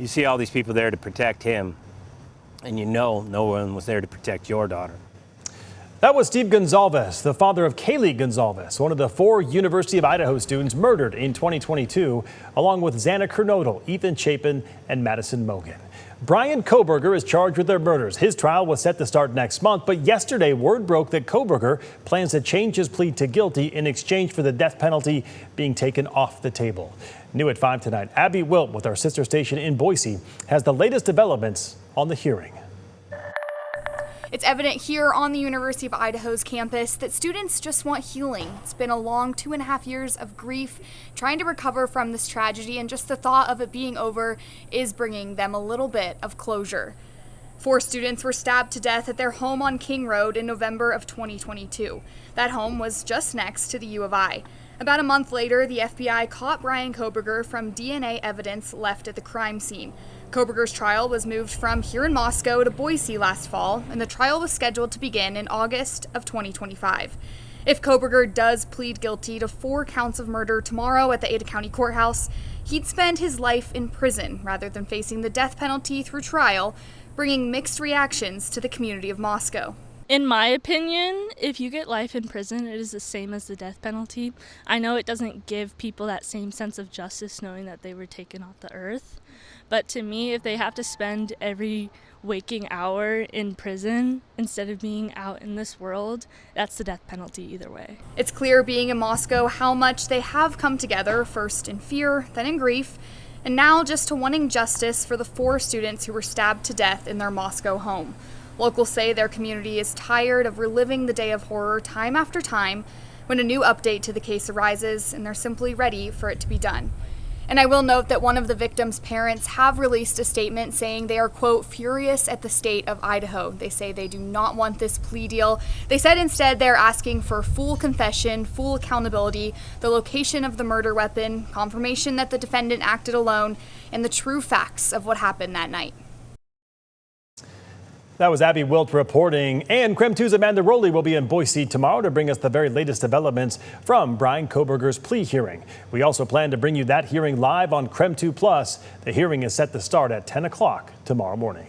You see all these people there to protect him, and you know no one was there to protect your daughter. That was Steve Goncalves, the father of Kaylee Goncalves, one of the 4 University of Idaho students murdered in 2022, along with Xana Kernodle, Ethan Chapin, and Madison Mogen. Bryan Kohberger is charged with their murders. His trial was set to start next month, but yesterday word broke that Kohberger plans to change his plea to guilty in exchange for the death penalty being taken off the table. New at 5 tonight, Abby Wilt with our sister station in Boise has the latest developments on the hearing. It's evident here on the University of Idaho's campus that students just want healing. It's been a long 2.5 years of grief, trying to recover from this tragedy, and just the thought of it being over is bringing them a little bit of closure. 4 students were stabbed to death at their home on King Road in November of 2022. That home was just next to the U of I. About a month later, the FBI caught Bryan Kohberger from DNA evidence left at the crime scene. Kohberger's trial was moved from here in Moscow to Boise last fall, and the trial was scheduled to begin in August of 2025. If Kohberger does plead guilty to 4 counts of murder tomorrow at the Ada County Courthouse, he'd spend his life in prison rather than facing the death penalty through trial, bringing mixed reactions to the community of Moscow. In my opinion, if you get life in prison, it is the same as the death penalty. I know it doesn't give people that same sense of justice knowing that they were taken off the earth. But to me, if they have to spend every waking hour in prison instead of being out in this world, that's the death penalty either way. It's clear being in Moscow how much they have come together, first in fear, then in grief, and now just to wanting justice for the 4 students who were stabbed to death in their Moscow home. Locals say their community is tired of reliving the day of horror time after time when a new update to the case arises, and they're simply ready for it to be done. And I will note that one of the victims' parents have released a statement saying they are, quote, furious at the state of Idaho. They say they do not want this plea deal. They said instead they're asking for full confession, full accountability, the location of the murder weapon, confirmation that the defendant acted alone, and the true facts of what happened that night. That was Abby Wilt reporting, and KREM 2's Amanda Rowley will be in Boise tomorrow to bring us the very latest developments from Bryan Kohberger's plea hearing. We also plan to bring you that hearing live on KREM 2 Plus. The hearing is set to start at 10 o'clock tomorrow morning.